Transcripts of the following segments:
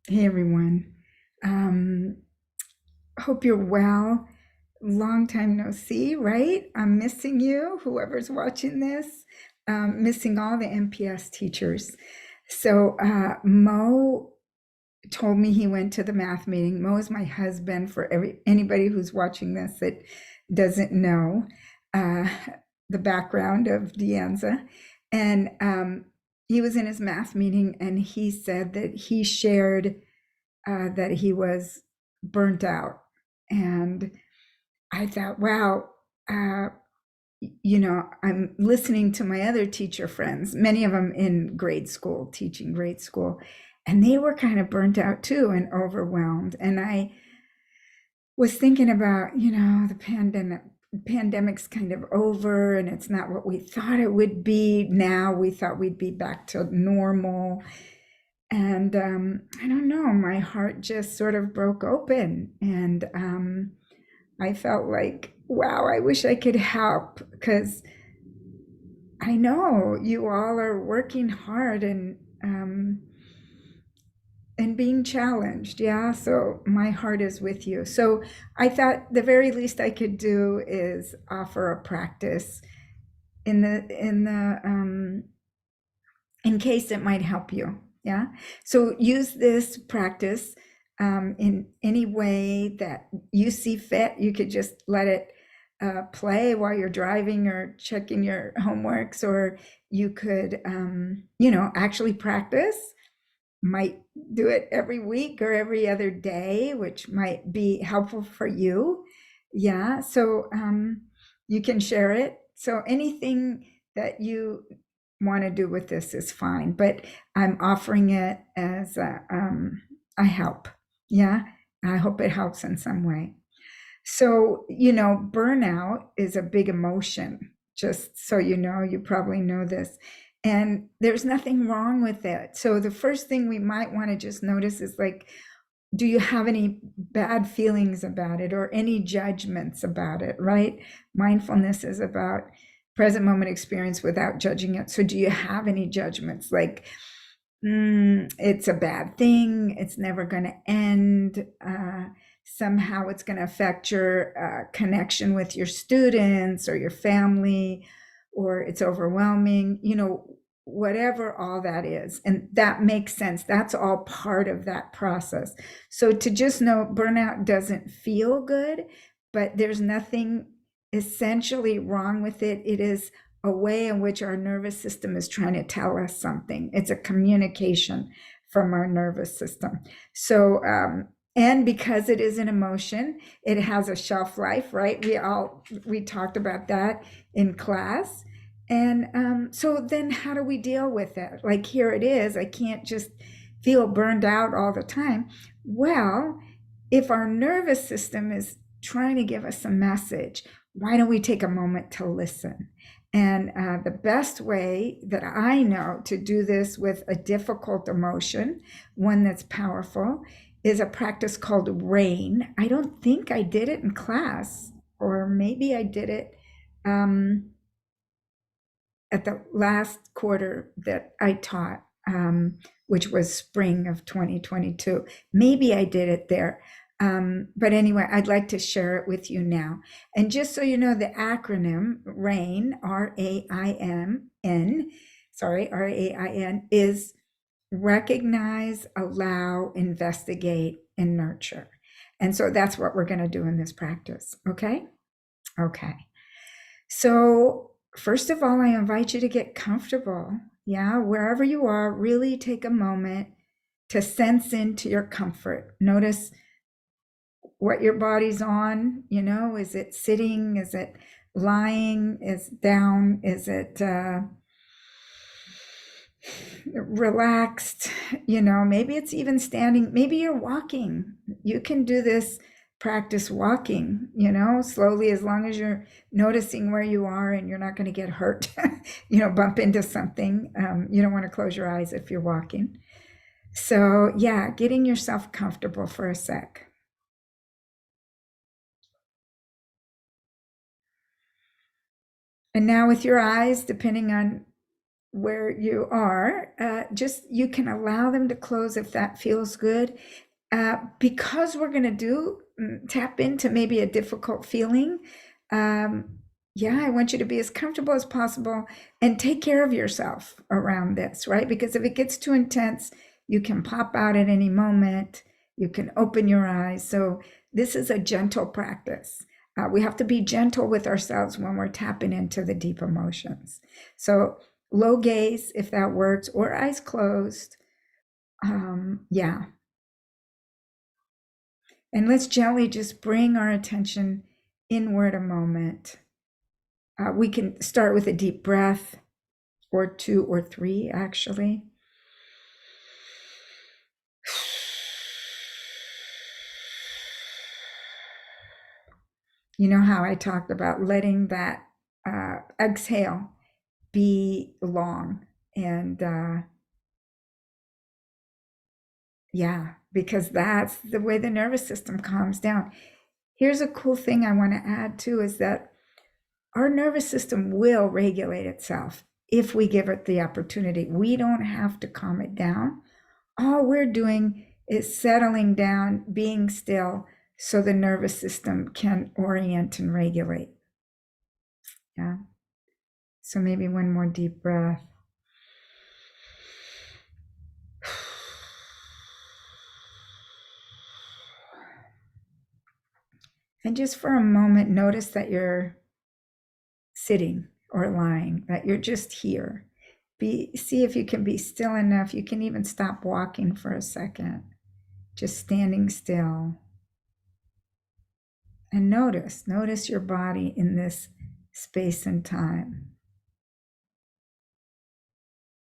Hey everyone. Um, Hope you're well. Long time no see, right? I'm missing you, whoever's watching this, missing all the MPS teachers. So, Mo told me he went to the math meeting. Mo is my husband for anybody who's watching this that doesn't know uh, the background of Anza. And he was in his math meeting and he said that he shared that he was burnt out. And I thought, wow, uh, I'm listening to my other teacher friends, many of them in grade school, teaching grade school, and they were kind of burnt out too and overwhelmed. And I was thinking about, the pandemic's kind of over and it's not what we thought it would be. Now we thought we'd be back to normal. And I don't know, my heart just sort of broke open. And I felt like, wow, I wish I could help because I know you all are working hard and being challenged. Yeah. So my heart is with you. So I thought the very least I could do is offer a practice in in case it might help you. Yeah. So use this practice in any way that you see fit. You could just let it play while you're driving or checking your homeworks, or you could, actually practice. Might do it every week or every other day, which might be helpful for you. Yeah. So you can share it. So anything that you want to do with this is fine, but I'm offering it as a help. Yeah. I hope it helps in some way. So, burnout is a big emotion, just so you know, you probably know this. And there's nothing wrong with it. So, the first thing we might want to just notice is like, do you have any bad feelings about it or any judgments about it, right? Mindfulness is about present moment experience without judging it. So, do you have any judgments like, it's a bad thing, it's never going to end? Somehow it's going to affect your connection with your students or your family, or it's overwhelming, whatever all that is. And that makes sense. That's all part of that process. So to just know burnout doesn't feel good, but there's nothing essentially wrong with it. It is a way in which our nervous system is trying to tell us something. It's a communication from our nervous system. So, and because it is an emotion, it has a shelf life, right? We talked about that in class. And so then how do we deal with it? Like here it is, I can't just feel burned out all the time. Well, if our nervous system is trying to give us a message, why don't we take a moment to listen? And the best way that I know to do this with a difficult emotion, one that's powerful, is a practice called R.A.I.N. I don't think I did it in class, or maybe I did it um, at the last quarter that I taught, which was spring of 2022. Maybe I did it there. But anyway, I'd like to share it with you now. And just so you know, the acronym RAIN, R-A-I-N, sorry, R-A-I-N, is recognize, allow, investigate, and nurture. And so that's what we're going to do in this practice. Okay? Okay. So, first of all, I invite you to get comfortable. Yeah, wherever you are, really take a moment to sense into your comfort. Notice what your body's on. Is it sitting? Is it lying? Is it down? Is it relaxed? Maybe it's even standing. Maybe you're walking. You can do this practice walking, slowly, as long as you're noticing where you are and you're not going to get hurt, bump into something. You don't want to close your eyes if you're walking. So, yeah, getting yourself comfortable for a sec. And now with your eyes, depending on where you are, just you can allow them to close if that feels good. Because we're going to tap into maybe a difficult feeling. Um, yeah, I want you to be as comfortable as possible and take care of yourself around this, right? Because if it gets too intense, you can pop out at any moment. You can open your eyes. So this is a gentle practice. We have to be gentle with ourselves when we're tapping into the deep emotions. So low gaze, if that works, or eyes closed. Yeah. And let's gently just bring our attention inward a moment. We can start with a deep breath, or two or three, actually. You know how I talked about letting that exhale be long. And yeah, because that's the way the nervous system calms down. Here's a cool thing I want to add too is that our nervous system will regulate itself if we give it the opportunity. We don't have to calm it down. All we're doing is settling down, being still, so the nervous system can orient and regulate. Yeah. So maybe one more deep breath. And just for a moment, notice that you're sitting or lying, that you're just here. See if you can be still enough. You can even stop walking for a second, just standing still. And notice your body in this space and time,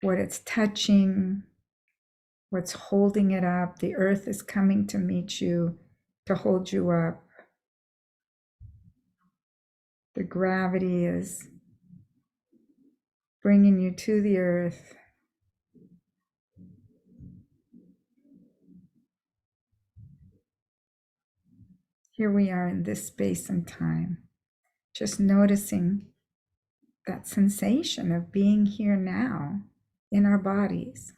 what it's touching, what's holding it up. The earth is coming to meet you, to hold you up. The gravity is bringing you to the earth. Here we are in this space and time, just noticing that sensation of being here now in our bodies.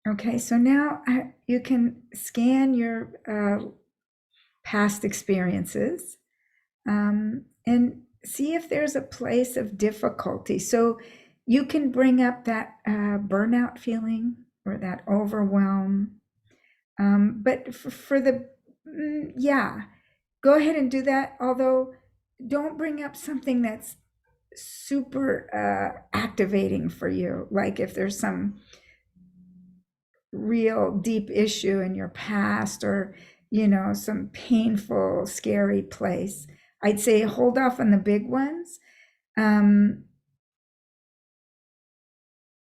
Okay, so now you can scan your past experiences and see if there's a place of difficulty. So you can bring up that burnout feeling or that overwhelm. But for the, yeah, go ahead and do that. Although don't bring up something that's super activating for you. Like if there's some real deep issue in your past or, some painful, scary place. I'd say hold off on the big ones. Um,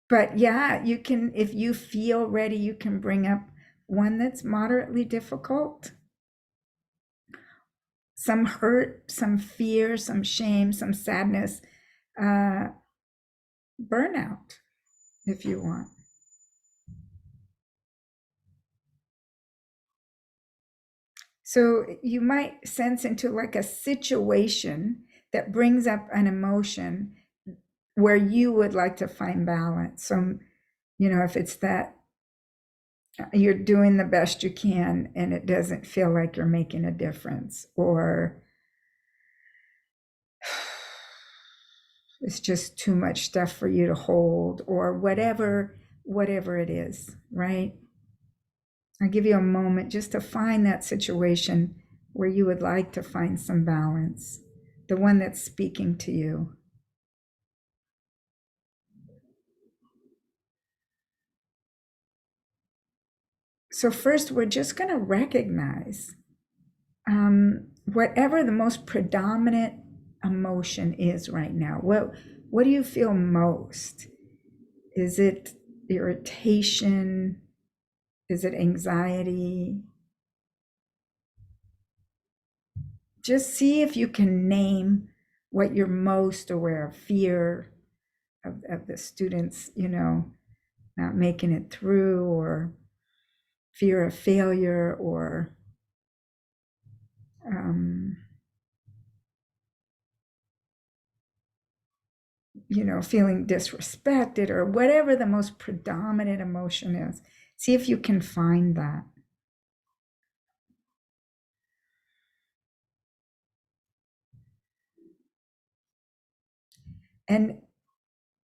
but yeah, you can, if you feel ready, you can bring up one that's moderately difficult. Some hurt, some fear, some shame, some sadness, burnout, if you want. So you might sense into like a situation that brings up an emotion where you would like to find balance. So, if it's that you're doing the best you can and it doesn't feel like you're making a difference, or it's just too much stuff for you to hold, or whatever it is, right? I'll give you a moment just to find that situation where you would like to find some balance, the one that's speaking to you. So first, we're just going to recognize whatever the most predominant emotion is right now. What do you feel most? Is it irritation? Is it anxiety? Just see if you can name what you're most aware of. Fear of the students, not making it through, or fear of failure, or um, feeling disrespected or whatever the most predominant emotion is. See if you can find that. And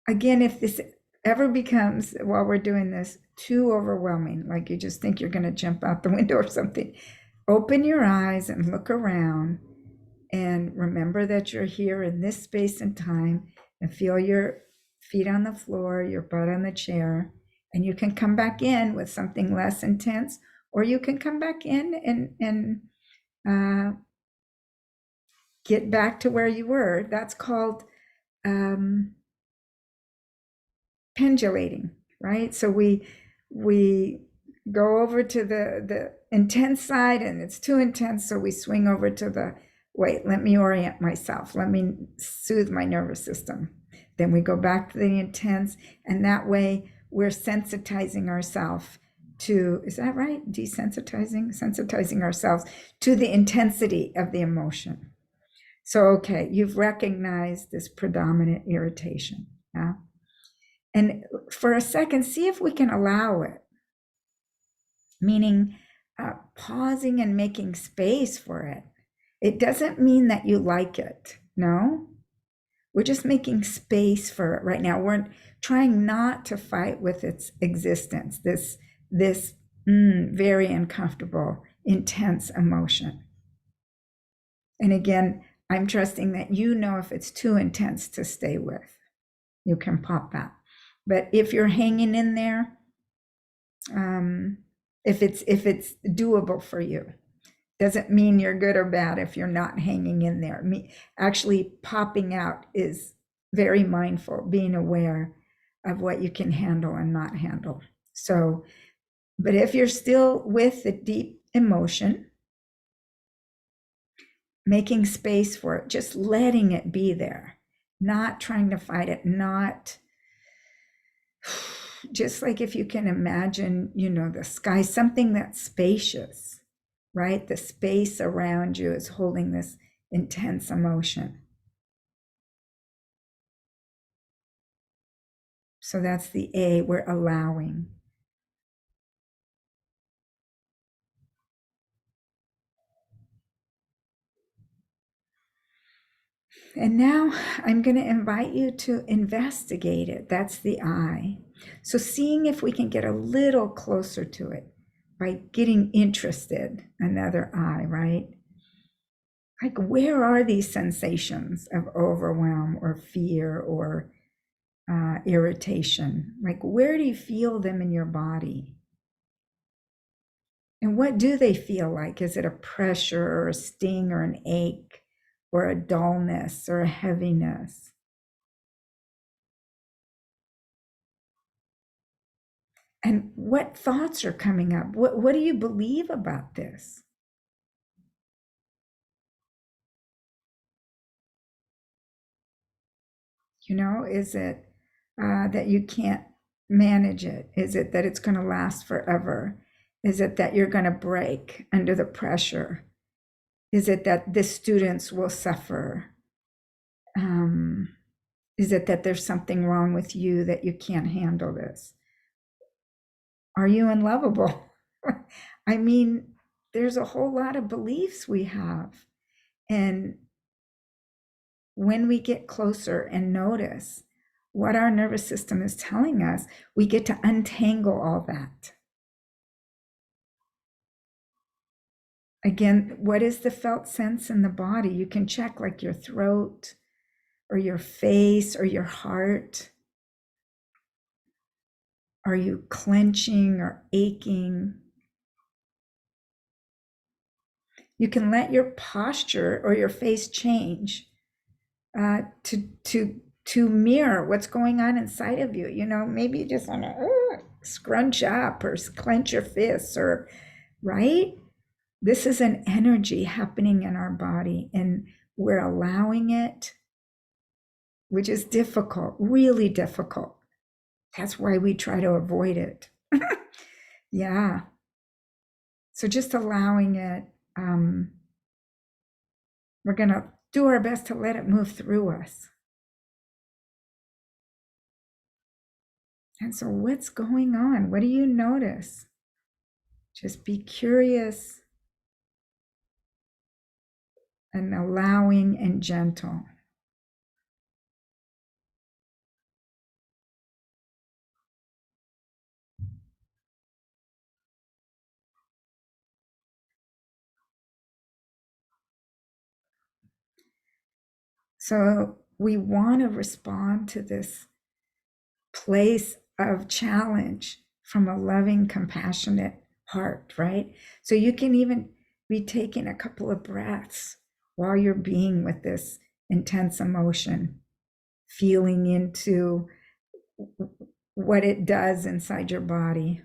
again, if this ever becomes, while we're doing this, too overwhelming, like you just think you're going to jump out the window or something, open your eyes and look around and remember that you're here in this space and time, and feel your feet on the floor, your butt on the chair, and you can come back in with something less intense, or you can come back in and get back to where you were. That's called um, pendulating, right? So we go over to the intense side, and it's too intense, so we swing over to the wait, let me orient myself, let me soothe my nervous system. Then we go back to the intense, and that way we're sensitizing ourselves to, is that right? Sensitizing ourselves to the intensity of the emotion. So, okay, you've recognized this predominant irritation. Yeah. And for a second, see if we can allow it, meaning pausing and making space for it. It doesn't mean that you like it. No, we're just making space for it right now. We're trying not to fight with its existence, this very uncomfortable, intense emotion. And again, I'm trusting that if it's too intense to stay with, you can pop that. But if you're hanging in there, if it's doable for you, doesn't mean you're good or bad if you're not hanging in there. Actually, popping out is very mindful, being aware of what you can handle and not handle. So, but if you're still with the deep emotion, making space for it, just letting it be there, not trying to fight it, not just like if you can imagine, the sky, something that's spacious, right? The space around you is holding this intense emotion. So that's the A, we're allowing. And now I'm going to invite you to investigate it. That's the I. So seeing if we can get a little closer to it by getting interested, another I, right? Like, where are these sensations of overwhelm or fear or irritation? Like, where do you feel them in your body? And what do they feel like? Is it a pressure or a sting or an ache or a dullness or a heaviness? And what thoughts are coming up? What do you believe about this? Is it that you can't manage it? Is it that it's going to last forever? Is it that you're going to break under the pressure? Is it that the students will suffer? Um, is it that there's something wrong with you that you can't handle this? Are you unlovable? I mean, there's a whole lot of beliefs we have. And when we get closer and notice what our nervous system is telling us, we get to untangle all that. Again, what is the felt sense in the body? You can check like your throat or your face or your heart. Are you clenching or aching? You can let your posture or your face change to mirror what's going on inside of you. Maybe you just want to scrunch up or clench your fists, or right. This is an energy happening in our body, and we're allowing it, which is difficult, really difficult. That's why we try to avoid it. Yeah. So just allowing it. We're going to do our best to let it move through us. And so, what's going on? What do you notice? Just be curious and allowing and gentle. So, we want to respond to this place of challenge from a loving, compassionate heart, right? So, you can even be taking a couple of breaths while you're being with this intense emotion, feeling into what it does inside your body.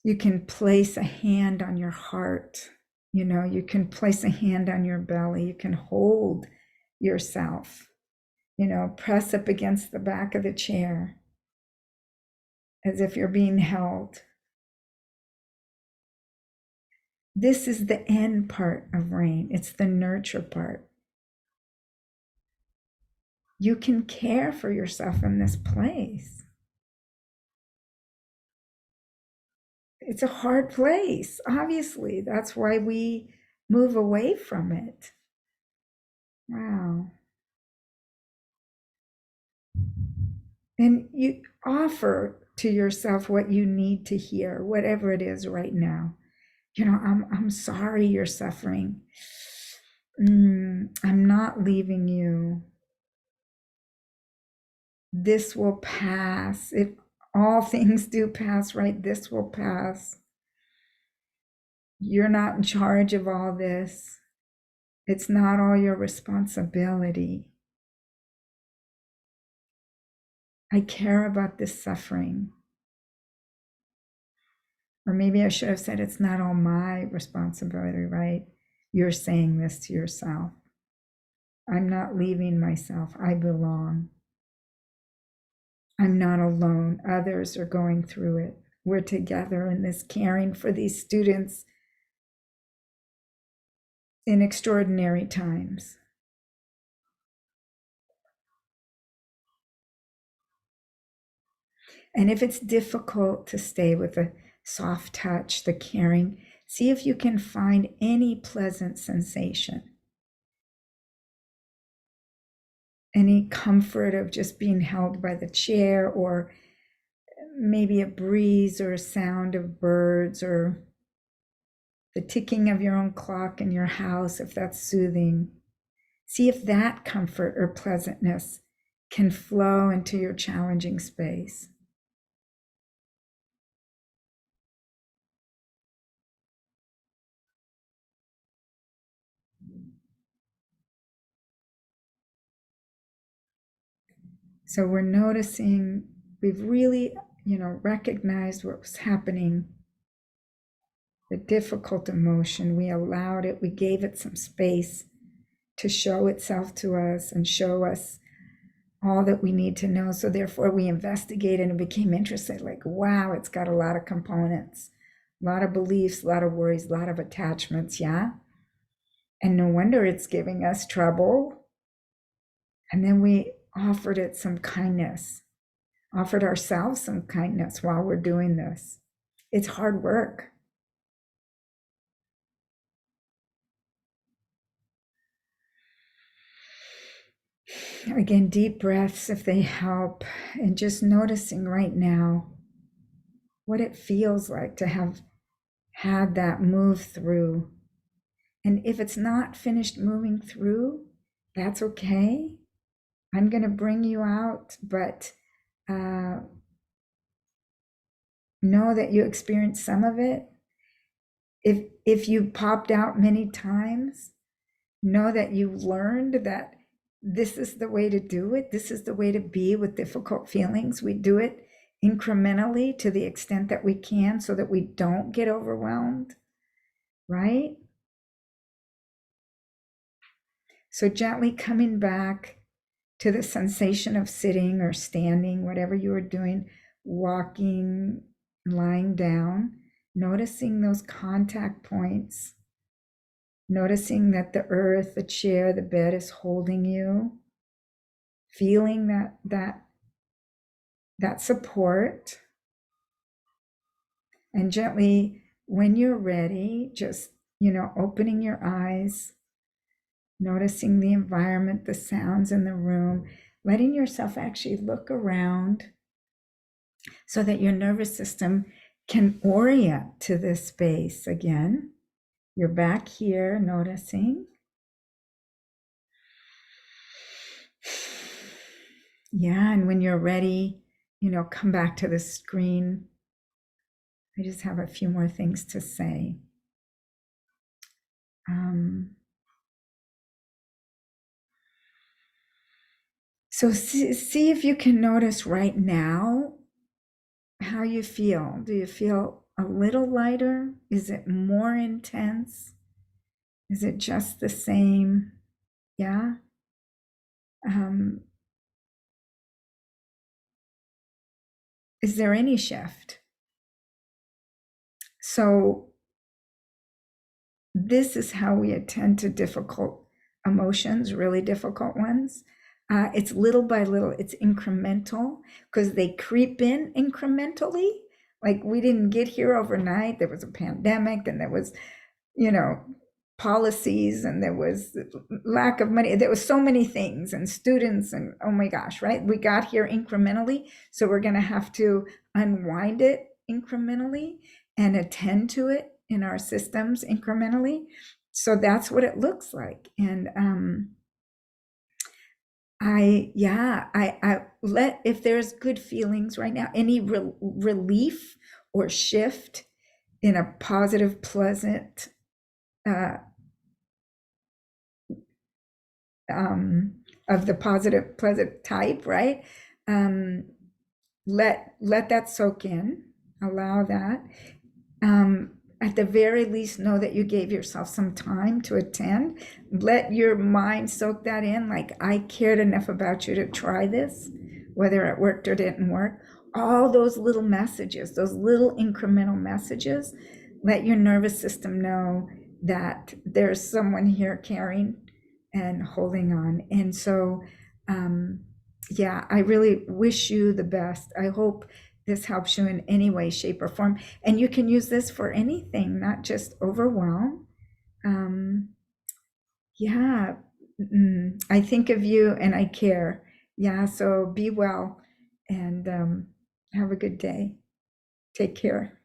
You can place a hand on your heart. You can place a hand on your belly. You can hold yourself, press up against the back of the chair as if you're being held. This is the end part of R.A.I.N. It's the nurture part. You can care for yourself in this place. It's a hard place, obviously. That's why we move away from it. Wow. And you offer to yourself what you need to hear, whatever it is right now. I'm sorry you're suffering. I'm not leaving you. This will pass. If all things do pass, right? This will pass. You're not in charge of all this. It's not all your responsibility. I care about this suffering. Or maybe I should have said, it's not all my responsibility, right? You're saying this to yourself. I'm not leaving myself. I belong. I'm not alone. Others are going through it. We're together in this, caring for these students in extraordinary times. And if it's difficult to stay with the soft touch, the caring, see if you can find any pleasant sensation, any comfort of just being held by the chair, or maybe a breeze or a sound of birds, or the ticking of your own clock in your house, if that's soothing. See if that comfort or pleasantness can flow into your challenging space. So we're noticing, we've really, recognized what was happening, the difficult emotion. We allowed it, we gave it some space to show itself to us and show us all that we need to know. So therefore we investigated and became interested, like, wow, it's got a lot of components, a lot of beliefs, a lot of worries, a lot of attachments, yeah? And no wonder it's giving us trouble. And then we offered it some kindness, offered ourselves some kindness while we're doing this. It's hard work. Again, deep breaths if they help, and just noticing right now what it feels like to have had that move through. And if it's not finished moving through, that's okay. I'm going to bring you out, but know that you experienced some of it. If you popped out many times, know that you learned that this is the way to do it. This is the way to be with difficult feelings. We do it incrementally to the extent that we can so that we don't get overwhelmed, right? So gently coming back to the sensation of sitting or standing, whatever you are doing, walking, lying down, noticing those contact points noticing that the earth, the chair, the bed is holding you, feeling that support, and gently, when you're ready, just, opening your eyes, noticing the environment, the sounds in the room, letting yourself actually look around so that your nervous system can orient to this space again. You're back here, noticing. Yeah, and when you're ready, come back to the screen. I just have a few more things to say. So see if you can notice right now how you feel. Do you feel a little lighter? Is it more intense? Is it just the same? Yeah. Is there any shift? So this is how we attend to difficult emotions, really difficult ones. It's little by little, it's incremental because they creep in incrementally. Like we didn't get here overnight. There was a pandemic and there was, you know, policies and there was lack of money. There was so many things and students and oh my gosh, right? We got here incrementally. So we're going to have to unwind it incrementally and attend to it in our systems incrementally. So that's what it looks like. And I let, if there's good feelings right now, any relief or shift in a positive, pleasant, uh, of the positive, pleasant type, right? Um, let that soak in, allow that. At the very least, know that you gave yourself some time to attend. Let your mind soak that in. Like, I cared enough about you to try this, whether it worked or didn't work. All those little messages, those little incremental messages, let your nervous system know that there's someone here caring and holding on. And so, yeah, I really wish you the best. I hope this helps you in any way, shape, or form. And you can use this for anything, not just overwhelm. Um, yeah, I think of you and I care. Yeah, so be well and have a good day. Take care.